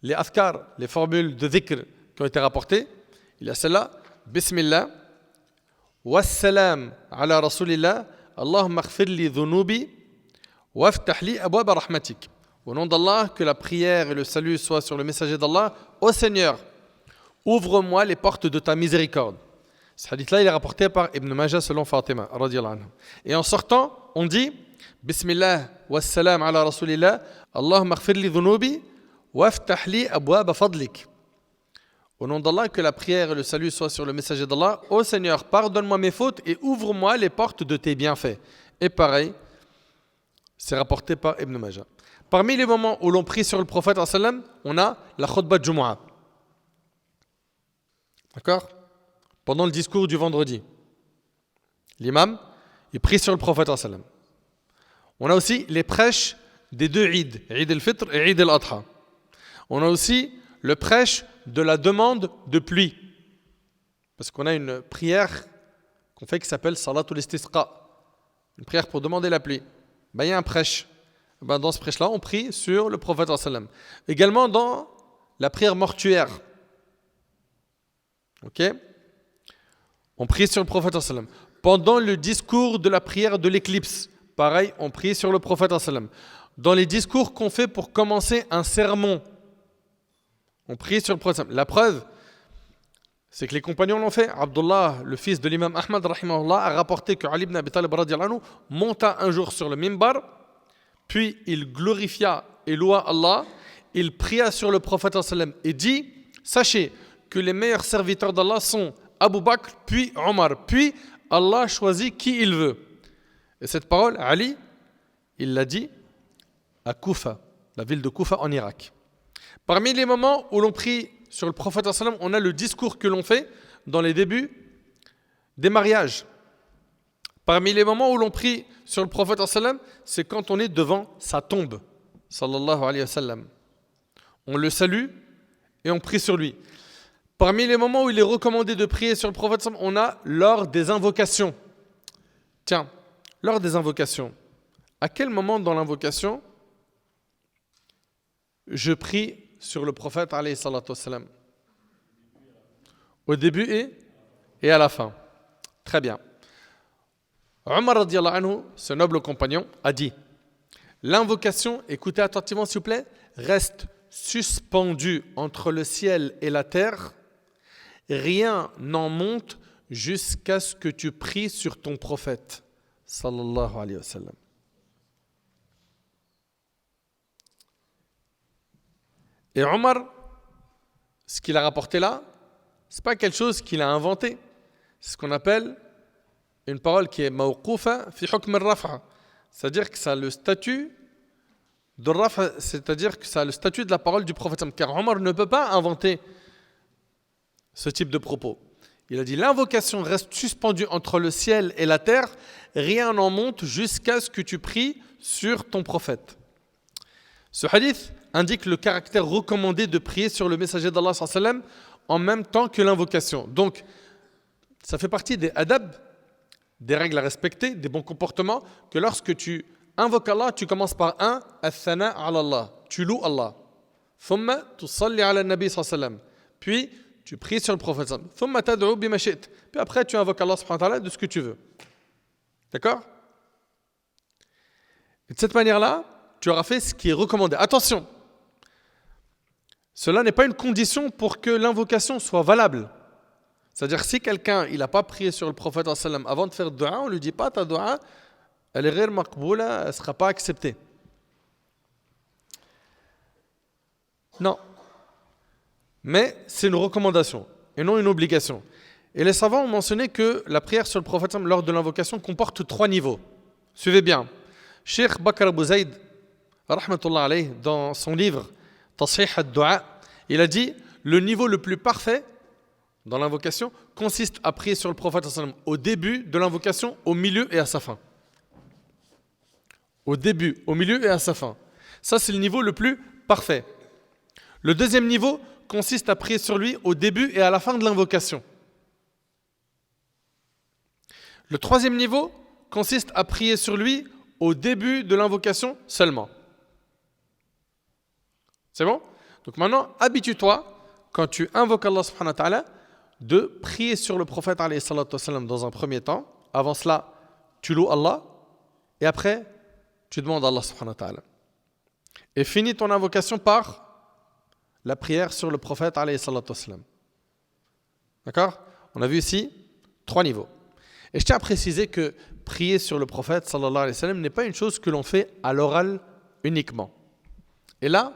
les afkar, les formules de dhikr qui ont été rapportées, il y a celle-là, Bismillah, Wassalam ala Rasulillah, Allahumma aghfir li dhunubi, waftah li abwaba rahmatik. Au nom d'Allah, que la prière et le salut soient sur le messager d'Allah. Ô Seigneur, ouvre-moi les portes de ta miséricorde. Ce hadith-là, il est rapporté par Ibn Majah selon Fatima, radiyallahu anha. Et en sortant, on dit Bismillah, wassalam ala Rasulillah, Allahumma aghfir li dhunubi, waftah li abwaba fadlik. Au nom d'Allah, que la prière et le salut soient sur le messager d'Allah. Ô Seigneur, pardonne-moi mes fautes et ouvre-moi les portes de tes bienfaits. Et pareil, c'est rapporté par Ibn Majah. Parmi les moments où l'on prie sur le prophète, on a la khutbah de Jumu'ah. D'accord? Pendant le discours du vendredi. L'imam, il prie sur le prophète. On a aussi les prêches des deux Eid, Eid al-Fitr et Eid al-Adha. On a aussi le prêche de la demande de pluie. Parce qu'on a une prière qu'on fait qui s'appelle Salatul Istisqa. Une prière pour demander la pluie. Il y a un prêche. Dans ce prêche-là, on prie sur le prophète. Également dans la prière mortuaire. Ok? On prie sur le prophète. Pendant le discours de la prière de l'éclipse, pareil, on prie sur le prophète. Dans les discours qu'on fait pour commencer un sermon, on prie sur le prophète. La preuve, c'est que les compagnons l'ont fait. Abdullah, le fils de l'imam Ahmad, rahimahullah, a rapporté que Ali ibn Abi Talib monta un jour sur le mimbar, puis il glorifia et loua Allah, il pria sur le prophète et dit, sachez que les meilleurs serviteurs d'Allah sont Abu Bakr, puis Omar, puis Allah choisit qui il veut. Et cette parole, Ali, il l'a dit à Koufa, la ville de Koufa en Irak. Parmi les moments où l'on prie sur le prophète, on a le discours que l'on fait dans les débuts des mariages. Parmi les moments où l'on prie sur le prophète, c'est quand on est devant sa tombe, sallallahu alayhi wa sallam. On le salue et on prie sur lui. Parmi les moments où il est recommandé de prier sur le prophète, on a lors des invocations. Tiens, lors des invocations, à quel moment dans l'invocation je prie sur le prophète alayhi salatu wassalam? Au début et à la fin. Très bien. Omar radiyallahu anhu, ce noble compagnon, a dit l'invocation, écoutez attentivement s'il vous plaît, reste suspendue entre le ciel et la terre. Rien n'en monte jusqu'à ce que tu pries sur ton prophète. Sallallahu alayhi wa sallam. Et Omar, ce qu'il a rapporté là, ce n'est pas quelque chose qu'il a inventé. C'est ce qu'on appelle une parole qui est mawqoufa fi hukm al-raf'a. C'est-à-dire que ça a le statut de raf'a, c'est-à-dire que ça a le statut de la parole du prophète. Car Omar ne peut pas inventer ce type de propos. Il a dit l'invocation reste suspendue entre le ciel et la terre, rien n'en monte jusqu'à ce que tu pries sur ton prophète. Ce hadith indique le caractère recommandé de prier sur le messager d'Allah sallam en même temps que l'invocation. Donc, ça fait partie des adab, des règles à respecter, des bons comportements, que lorsque tu invoques Allah, tu commences par un, athana ala Allah, tu loues Allah. Thumma tusalli ala nabi sallam. Puis, tu pries sur le prophète. Thumma tad'u bima shi'ta. Puis après, tu invoques Allah subhanahu wa ta'ala de ce que tu veux. D'accord? Et de cette manière-là, tu auras fait ce qui est recommandé. Attention, cela n'est pas une condition pour que l'invocation soit valable. C'est-à-dire si quelqu'un il n'a pas prié sur le prophète avant de faire dua, on ne lui dit pas ta dua, elle est ghayr maqboula, elle ne sera pas acceptée. Non. Mais c'est une recommandation et non une obligation. Et les savants ont mentionné que la prière sur le prophète lors de l'invocation comporte 3 niveaux. Suivez bien. Cheikh Bakr Abu Zayd, rahmatullah alayh, dans son livre Tasihh ad-Du'a, il a dit le niveau le plus parfait dans l'invocation consiste à prier sur le prophète au début de l'invocation, au milieu et à sa fin. au début, au milieu et à sa fin. Ça, c'est le niveau le plus parfait. Le deuxième niveau consiste à prier sur lui au début et à la fin de l'invocation. Le troisième niveau consiste à prier sur lui au début de l'invocation seulement. C'est bon? Donc maintenant, habitue-toi, quand tu invoques Allah subhanahu wa ta'ala, de prier sur le prophète alayhi salatu wassalam dans un premier temps. Avant cela, tu loues Allah et après, tu demandes à Allah subhanahu wa ta'ala. Et finis ton invocation par la prière sur le prophète alayhi salatu wassalam. D'accord? On a vu ici 3 niveaux. Et je tiens à préciser que prier sur le prophète sallallahu alayhi wa sallam n'est pas une chose que l'on fait à l'oral uniquement. Et là,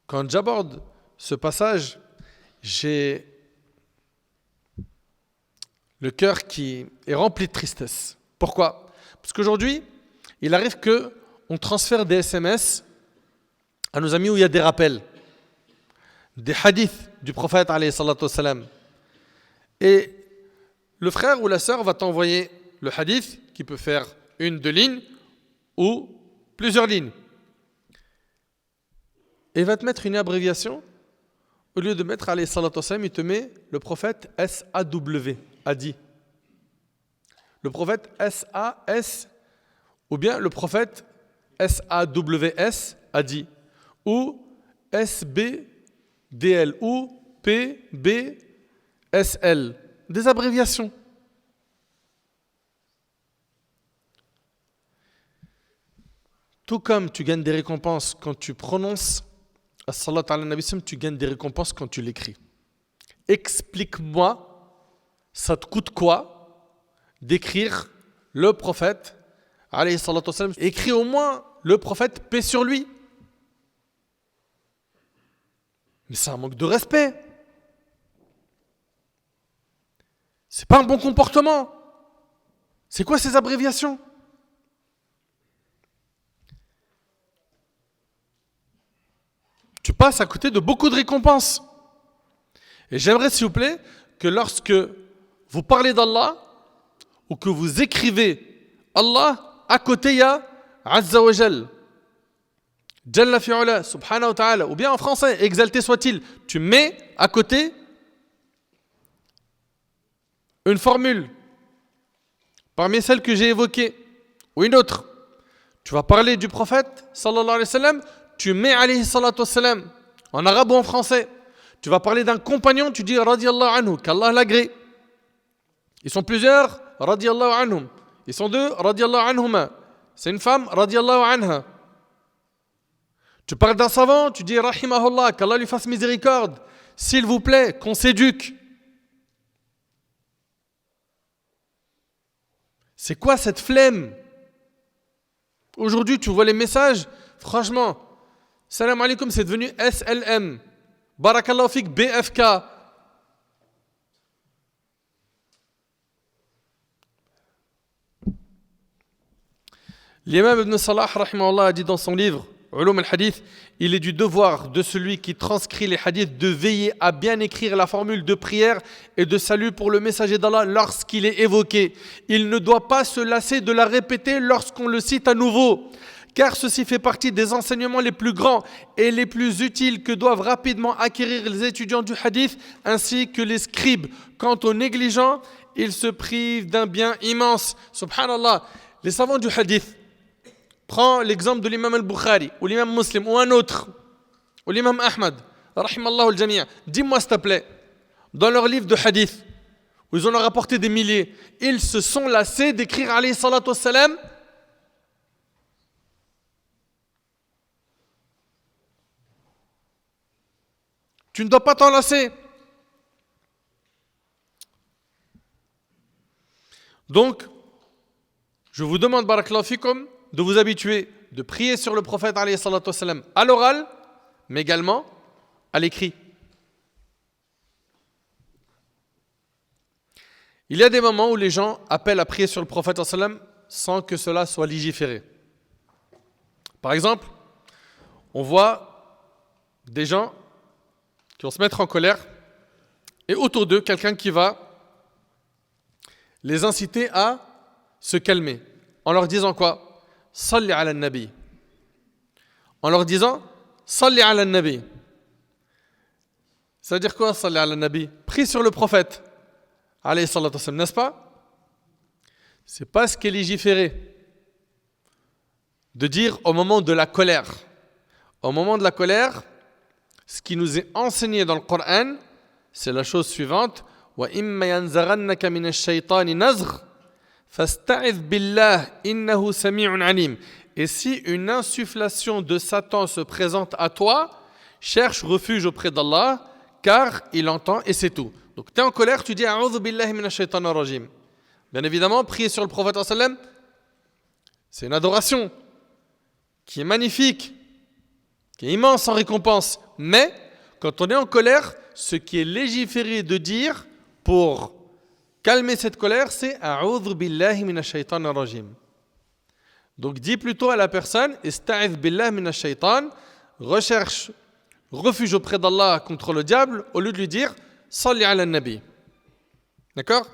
quand j'aborde ce passage, j'ai le cœur qui est rempli de tristesse. Pourquoi? Parce qu'aujourd'hui, il arrive qu'on transfère des SMS à nos amis où il y a des rappels, des hadiths du prophète alayhi salatu wassalam. Et le frère ou la sœur va t'envoyer le hadith qui peut faire 1-2 lignes ou plusieurs lignes. Et il va te mettre une abréviation. Au lieu de mettre alayhi salatu wassalam, il te met le prophète SAW, a dit. Le prophète SAS, ou bien le prophète SAWS, a dit. Ou SBDL, ou PBSL. Des abréviations. Tout comme tu gagnes des récompenses quand tu prononces As-salat ala nabi, tu gagnes des récompenses quand tu l'écris. Explique-moi, ça te coûte quoi d'écrire le prophète alayhi salatu wassalam. Écris au moins le prophète, paix sur lui. Mais c'est un manque de respect. C'est pas un bon comportement. C'est quoi ces abréviations? Tu passes à côté de beaucoup de récompenses. Et j'aimerais, s'il vous plaît, que lorsque vous parlez d'Allah ou que vous écrivez Allah, à côté il y a Azza wa Jal, Jalla fi'ula, subhanahu wa ta'ala, ou bien en français, exalté soit-il. Tu mets à côté une formule parmi celles que j'ai évoquées, ou une autre. Tu vas parler du prophète, sallallahu alayhi wa sallam, tu mets alayhi salatu wassalam, en arabe ou en français. Tu vas parler d'un compagnon, tu dis radiyallahu anhu, qu'Allah l'agrée. Ils sont plusieurs, radiyallahu anhum. Ils sont 2, radiyallahu anhuma. C'est une femme, radiyallahu anha. Tu parles d'un savant, tu dis rahimahullah, qu'Allah lui fasse miséricorde. S'il vous plaît, qu'on s'éduque. C'est quoi cette flemme? Aujourd'hui, tu vois les messages, franchement, salam alaikum, c'est devenu SLM. Barakallahu fik, BFK. L'imam Ibn Salah, rahimahullah, a dit dans son livre, Ulum al-Hadith, il est du devoir de celui qui transcrit les hadiths de veiller à bien écrire la formule de prière et de salut pour le messager d'Allah lorsqu'il est évoqué. Il ne doit pas se lasser de la répéter lorsqu'on le cite à nouveau, car ceci fait partie des enseignements les plus grands et les plus utiles que doivent rapidement acquérir les étudiants du hadith ainsi que les scribes. Quant aux négligents, ils se privent d'un bien immense. Subhanallah, les savants du hadith, prends l'exemple de l'imam al-Bukhari, ou l'imam Muslim, ou un autre, ou l'imam Ahmad, rahimallahu al-jami'. Dis-moi s'il te plaît, dans leur livre de hadith, où ils en ont rapporté des milliers, ils se sont lassés d'écrire alayhi salatu wassalam. Tu ne dois pas t'en lasser. Donc, je vous demande, barakallahu fikum, de vous habituer, de prier sur le prophète alayhi salatu wassalam à l'oral, mais également à l'écrit. Il y a des moments où les gens appellent à prier sur le prophète sallam sans que cela soit légiféré. Par exemple, on voit des gens qui vont se mettre en colère et autour d'eux, quelqu'un qui va les inciter à se calmer en leur disant quoi? Salli ala nabi. En leur disant Salli ala nabi. Ça veut dire quoi, Salli ala nabi? Prie sur le prophète. Alayhi salatu wassalam, n'est-ce pas? C'est pas ce qui est légiféré de dire au moment de la colère. Au moment de la colère, ce qui nous est enseigné dans le Coran, c'est la chose suivante. وَإِمَّا يَنْزَغَنَّكَ مِنَ الشَّيْطَانِ نَزْغٌ فَاسْتَعِذْ بِاللَّهِ إِنَّهُ سَمِيعٌ عَلِيمٌ. Et si une insufflation de Satan se présente à toi, cherche refuge auprès d'Allah, car il entend et c'est tout. Donc tu es en colère, tu dis A'udhu billahi minash shaitanir rajim. Bien évidemment, prier sur le prophète sallam, c'est une adoration qui est magnifique, qui est immense en récompense. Mais quand on est en colère, ce qui est légiféré de dire pour calmer cette colère, c'est A'udhu billahi minash shaitanir rajim. Donc dis plutôt à la personne Ista'idh billahi minash shaitan, recherche refuge auprès d'Allah contre le diable, au lieu de lui dire Salli ala nabi. D'accord?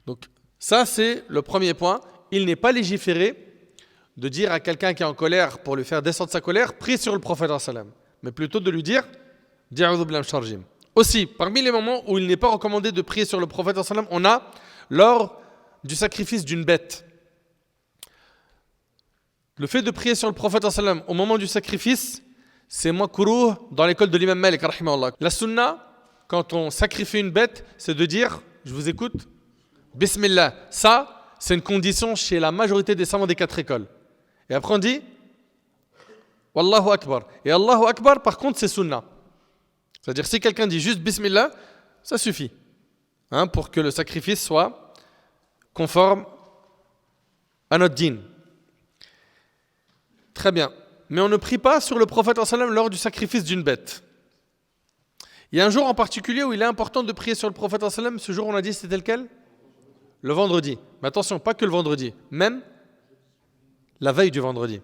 Donc ça c'est le premier point. Il n'est pas légiféré de dire à quelqu'un qui est en colère pour lui faire descendre sa colère, prie sur le prophète sallam, mais plutôt de lui dire A'udhu billahi minash shaitanir rajim. Aussi, parmi les moments où il n'est pas recommandé de prier sur le prophète sallam, on a lors du sacrifice d'une bête. Le fait de prier sur le prophète sallam au moment du sacrifice, c'est makrouh dans l'école de l'imam Malik rahimahullah. La sunna, quand on sacrifie une bête, c'est de dire, je vous écoute, Bismillah. Ça, c'est une condition chez la majorité des savants des 4 écoles. Et après on dit, Wallahu Akbar. Et Allahu Akbar, par contre, c'est sunna. C'est-à-dire, si quelqu'un dit juste Bismillah, ça suffit. Pour que le sacrifice soit conforme à notre dîn. Très bien. Mais on ne prie pas sur le prophète sallam lors du sacrifice d'une bête. Il y a un jour en particulier où il est important de prier sur le prophète sallam. Ce jour, on a dit, c'était lequel? Le vendredi. Mais attention, pas que le vendredi. Même la veille du vendredi.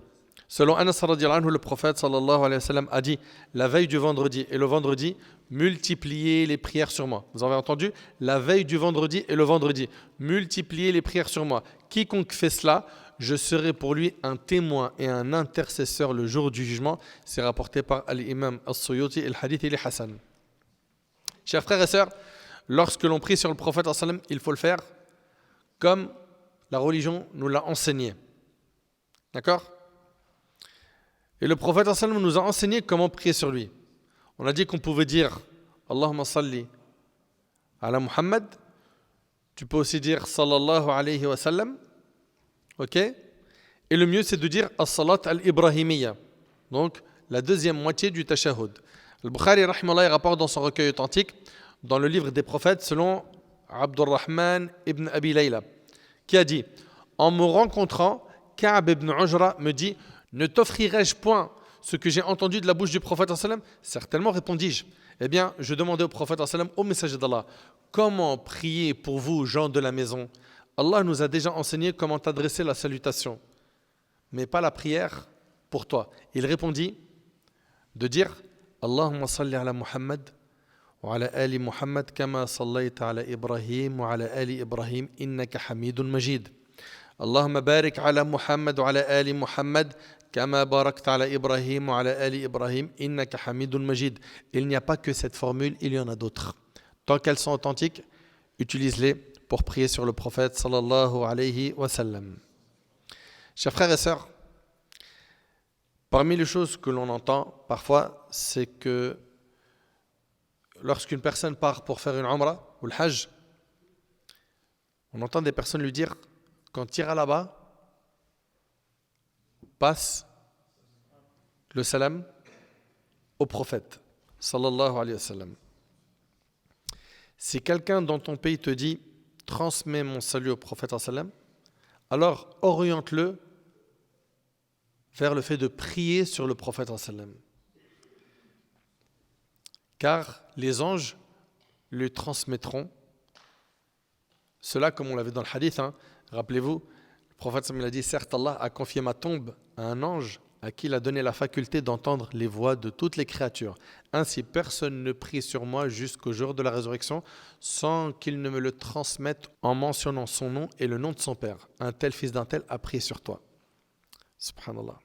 Selon Anas radhiyallahu anhu, le prophète sallallahu alayhi wa sallam a dit la veille du vendredi et le vendredi, multipliez les prières sur moi. Vous avez entendu? La veille du vendredi et le vendredi, multipliez les prières sur moi. Quiconque fait cela, je serai pour lui un témoin et un intercesseur le jour du jugement. C'est rapporté par l'imam As-Suyuti et le hadith il est Hassan. Chers frères et sœurs, lorsque l'on prie sur le prophète sallallahu alayhi wa sallam, il faut le faire comme la religion nous l'a enseigné. D'accord? Et le prophète sallallahu alayhi wa sallam nous a enseigné comment prier sur lui. On a dit qu'on pouvait dire Allahumma salli ala Muhammad. Tu peux aussi dire sallallahu alayhi wa sallam. Ok? Et le mieux c'est de dire as-salat al-ibrahimiyya. Donc la deuxième moitié du tashahhud. Al-Bukhari rahimahullah rapporte dans son recueil authentique, dans le livre des prophètes, selon Abdurrahman ibn Abi Layla, qui a dit en me rencontrant, Ka'b ibn Ujra me dit ne t'offrirai-je point ce que j'ai entendu de la bouche du prophète sallam? Certainement, répondis-je. Eh bien, je demandais au prophète sallam, au messager d'Allah, comment prier pour vous, gens de la maison? Allah nous a déjà enseigné comment t'adresser la salutation, mais pas la prière pour toi. Il répondit de dire Allahumma salli ala Muhammad wa ala ali Muhammad kama sallayta ala Ibrahim wa ala ali Ibrahim innaka hamidun majid. Allahumma barik ala Muhammad wa ala ali Muhammad kama barakta ala Ibrahim wa ala ali Ibrahim innaka hamidun majid. Il n'y a pas que cette formule, il y en a d'autres. Tant qu'elles sont authentiques, utilise-les pour prier sur le prophète sallallahu alayhi wa sallam. Chers frères et sœurs, parmi les choses que l'on entend parfois, c'est que lorsqu'une personne part pour faire une umrah ou le hajj, on entend des personnes lui dire quand tu iras là-bas, passe le salam au prophète sallallahu alayhi wa sallam. Si quelqu'un dans ton pays te dit transmets mon salut au prophète sallam, alors oriente-le vers le fait de prier sur le prophète sallam. Car les anges lui transmettront cela, comme on l'avait dans le hadith. Rappelez-vous, le prophète sallam a dit certes Allah a confié ma tombe à un ange à qui il a donné la faculté d'entendre les voix de toutes les créatures. Ainsi, personne ne prie sur moi jusqu'au jour de la résurrection sans qu'il ne me le transmette en mentionnant son nom et le nom de son père. Un tel fils d'un tel a prié sur toi. Subhanallah.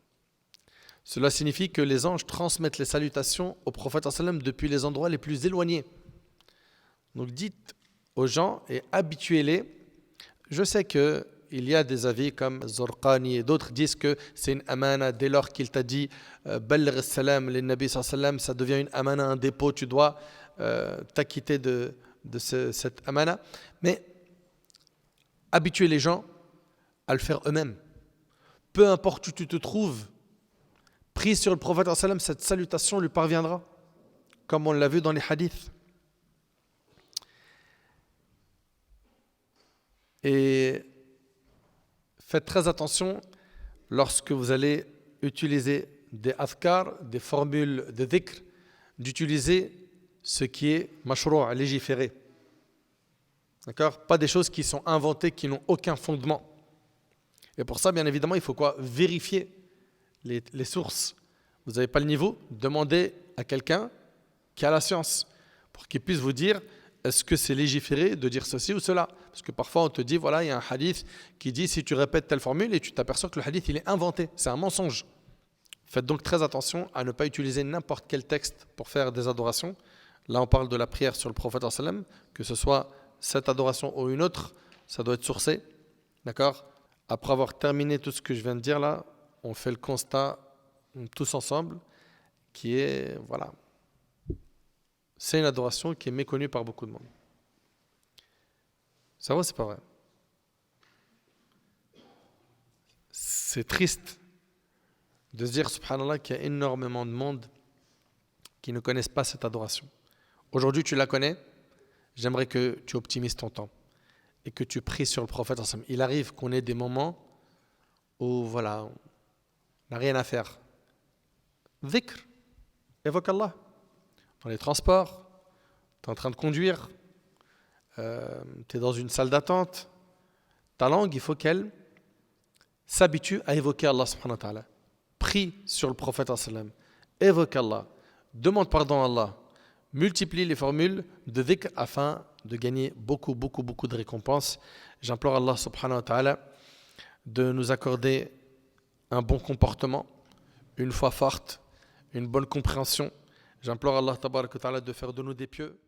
Cela signifie que les anges transmettent les salutations au prophète sallam depuis les endroits les plus éloignés. Donc dites aux gens et habituez-les. Je sais qu'il y a des avis comme Zorqani et d'autres disent que c'est une amana dès lors qu'il t'a dit Balligh salam les Nabi sallam, ça devient une amana, un dépôt, tu dois t'acquitter de cette amana. Mais habituez les gens à le faire eux-mêmes. Peu importe où tu te trouves, prie sur le prophète sallam, cette salutation lui parviendra, comme on l'a vu dans les hadiths. Et faites très attention lorsque vous allez utiliser des adhkar, des formules de dhikr, d'utiliser ce qui est mashroua, légiféré. D'accord ? Pas des choses qui sont inventées, qui n'ont aucun fondement. Et pour ça, bien évidemment, il faut quoi ? Vérifier les sources. Vous n'avez pas le niveau ? Demandez à quelqu'un qui a la science pour qu'il puisse vous dire est-ce que c'est légiféré de dire ceci ou cela ? Parce que parfois on te dit voilà, il y a un hadith qui dit si tu répètes telle formule et tu t'aperçois que le hadith il est inventé, c'est un mensonge. Faites donc très attention à ne pas utiliser n'importe quel texte pour faire des adorations. Là on parle de la prière sur le prophète sallam, que ce soit cette adoration ou une autre, ça doit être sourcé. D'accord ? Après avoir terminé tout ce que je viens de dire là, on fait le constat tous ensemble qui est voilà. C'est une adoration qui est méconnue par beaucoup de monde. C'est vrai, c'est pas vrai. C'est triste de se dire, subhanallah, qu'il y a énormément de monde qui ne connaissent pas cette adoration. Aujourd'hui, tu la connais. J'aimerais que tu optimises ton temps et que tu pries sur le prophète. Il arrive qu'on ait des moments où, voilà, on n'a rien à faire. Dhikr, évoque Allah. Dans les transports, tu es en train de conduire, tu es dans une salle d'attente. Ta langue, il faut qu'elle s'habitue à évoquer Allah subhanahu wa ta'ala. Prie sur le prophète sallam. Évoque Allah. Demande pardon à Allah. Multiplie les formules de dhikr afin de gagner beaucoup de récompenses. J'implore Allah subhanahu wa ta'ala de nous accorder un bon comportement, une foi forte, une bonne compréhension. J'implore Allah tabarak wa ta'ala de faire de nous des pieux.